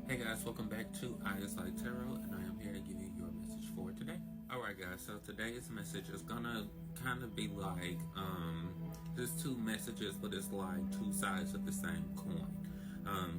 Hey guys, welcome back to Eyes Like Tarot, and I am here to give you your message for today. Alright guys, so today's message is gonna kind of be like, there's two messages, but it's like two sides of the same coin.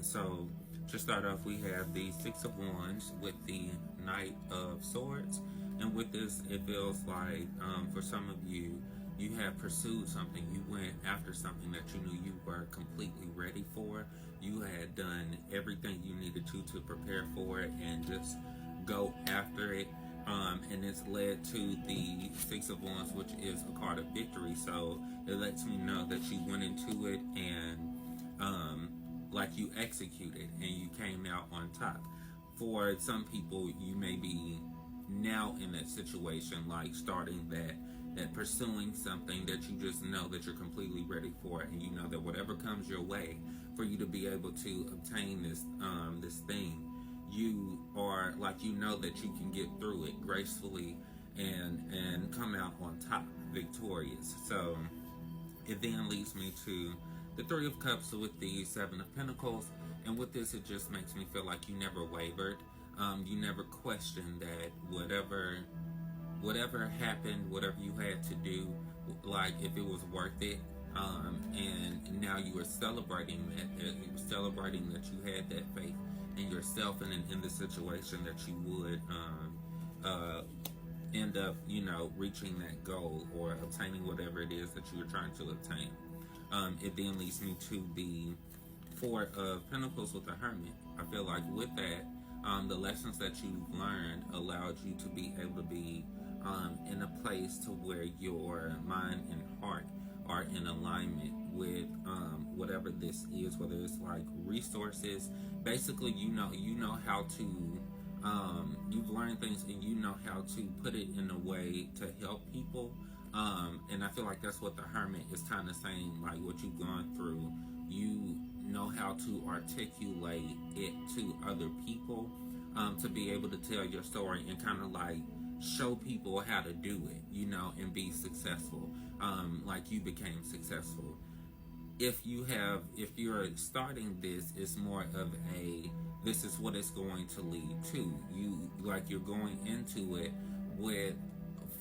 So to start off, we have the Six of Wands with the Knight of Swords, and with this, it feels like, for some of you, you have pursued something. You went after something that you knew you were completely ready for. You had done everything you needed to prepare for it and just go after it. And it's led to the Six of Wands, which is a card of victory. So it lets me know that you went into it and like you executed and you came out on top. For some people, you may be now in that situation, like starting that pursuing something that you just know that you're completely ready for, and you know that whatever comes your way, for you to be able to obtain this thing, you are like, you know that you can get through it gracefully and come out on top victorious. So it then leads me to the Three of Cups with the Seven of Pentacles. And with this, it just makes me feel like you never wavered. You never questioned that whatever happened, whatever you had to do, like if it was worth it. And now you are celebrating that. You were celebrating that you had that faith in yourself and in the situation that you would end up, reaching that goal or obtaining whatever it is that you were trying to obtain. It then leads me to the Four of Pentacles with the Hermit. I feel like with that, the lessons that you've learned allowed you to be able to be in a place to where your mind and heart are in alignment with whatever this is, whether it's like resources. Basically, you know how to you've learned things and you know how to put it in a way to help people. And I feel like that's what the Hermit is kind of saying, like what you've gone through, you know how to articulate it to other people, to be able to tell your story and kind of like show people how to do it, and be successful, like you became successful. If you're starting this, it's more of a, this is what it's going to lead to. You're going into it with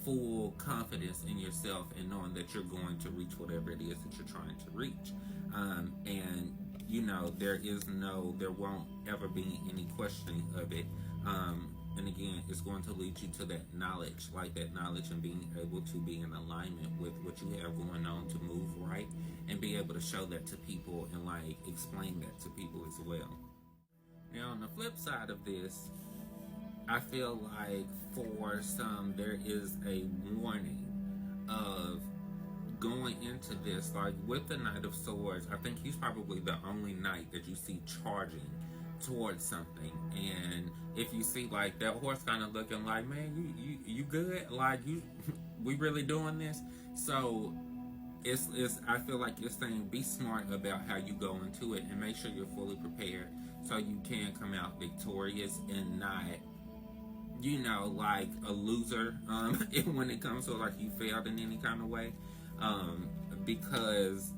full confidence in yourself and knowing that you're going to reach whatever it is that you're trying to reach. And there won't ever be any questioning of it. And again, it's going to lead you to that knowledge, and being able to be in alignment with what you have going on to move right and be able to show that to people and like explain that to people as well. Now, on the flip side of this, I feel like for some, there is a warning of going into this, like with the Knight of Swords. I think he's probably the only knight that you see charging towards something. And if you see like that horse kind of looking like, man, you good, like we really doing this. So it's I feel like you're saying be smart about how you go into it and make sure you're fully prepared so you can come out victorious and not like a loser when it comes to like you failed in any kind of way, because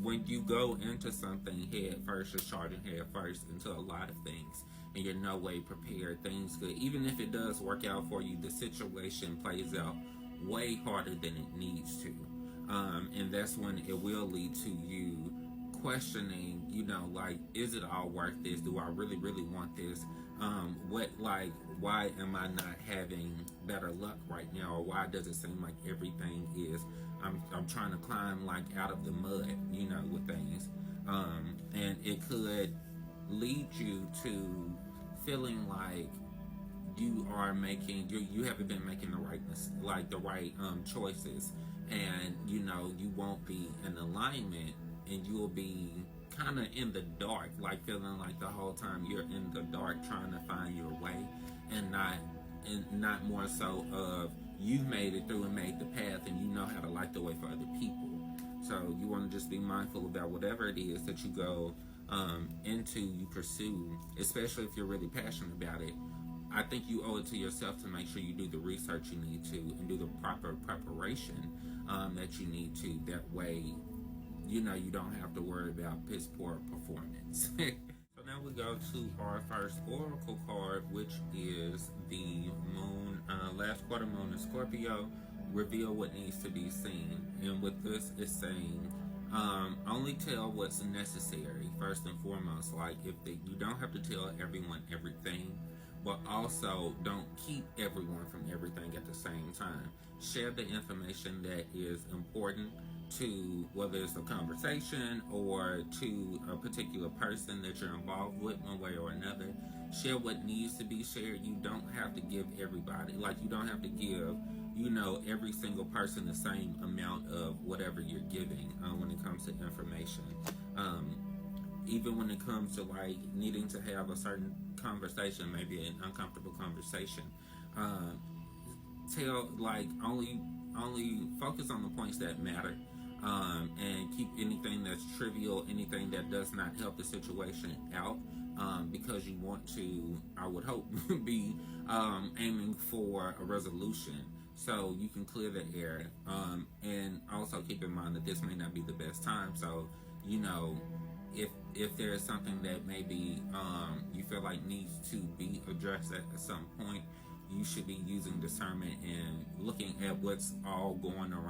when you go into something head first, you're charging head first into a lot of things and you're no way prepared. Things could, even if it does work out for you, the situation plays out way harder than it needs to, and that's when it will lead to you questioning, like, is it all worth this? Do I really, really want this? Why am I not having better luck right now? Or why does it seem like everything is, I'm trying to climb like out of the mud, with things. And it could lead you to feeling like you are making, you haven't been making the right choices, and you won't be in alignment, and you'll be kind of in the dark, like feeling like the whole time you're in the dark trying to find your way, and not more so of you've made it through and made the path and you know how to light the way for other people. So you want to just be mindful about whatever it is that you go into, you pursue, especially if you're really passionate about it. I think you owe it to yourself to make sure you do the research you need to and do the proper preparation that you need to. That way, you don't have to worry about piss poor performance. So Now we go to our first oracle card, which is the moon, last quarter moon in Scorpio. Reveal what needs to be seen. And with this, it's saying only tell what's necessary, first and foremost. Like, you don't have to tell everyone everything, but also don't keep everyone from everything at the same time. Share the information that is important to, whether it's a conversation or to a particular person that you're involved with one way or another. Share what needs to be shared. You don't have to give everybody, like, you don't have to give, every single person the same amount of whatever you're giving when it comes to information. Even when it comes to, like, needing to have a certain conversation, maybe an uncomfortable conversation, tell, like, only focus on the points that matter, and keep anything that's trivial, anything that does not help the situation out, because you want to, I would hope, be aiming for a resolution so you can clear the air, and also keep in mind that this may not be the best time. So, if there is something that maybe you feel like needs to be addressed at some point, you should be using discernment and looking at what's all going on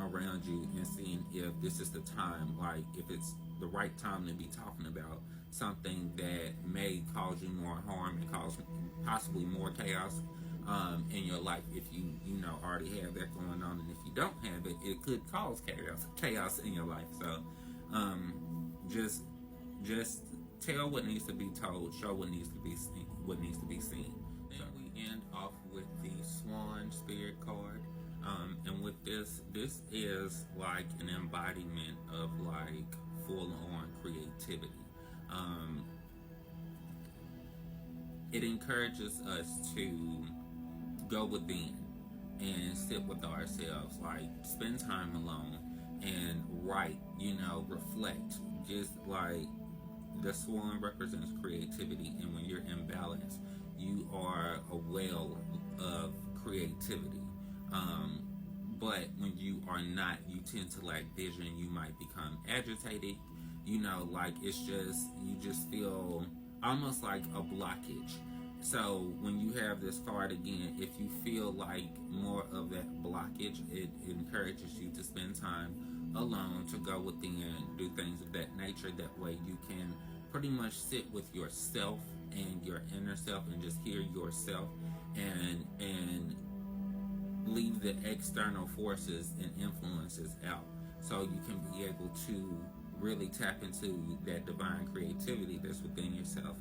around you, and seeing if this is the time, like if it's the right time to be talking about something that may cause you more harm and cause possibly more chaos in your life. If you already have that going on, and if you don't have it, it could cause chaos in your life. So just tell what needs to be told, show what needs to be seen. Then we end off with the Swan Spirit card, and with this is like an embodiment of like full-on creativity. It encourages us to go within and sit with ourselves, like spend time alone and write, reflect. Just like the swan represents creativity, and when you're in balance, you are a well of creativity. But when you are not, you tend to lack vision. You might become agitated. Like you just feel almost like a blockage. So when you have this card again, if you feel like more of that blockage, it encourages you to spend time alone, to go within, do things of that nature. That way you can pretty much sit with yourself and your inner self and just hear yourself, and leave the external forces and influences out, so you can be able to really tap into that divine creativity that's within yourself.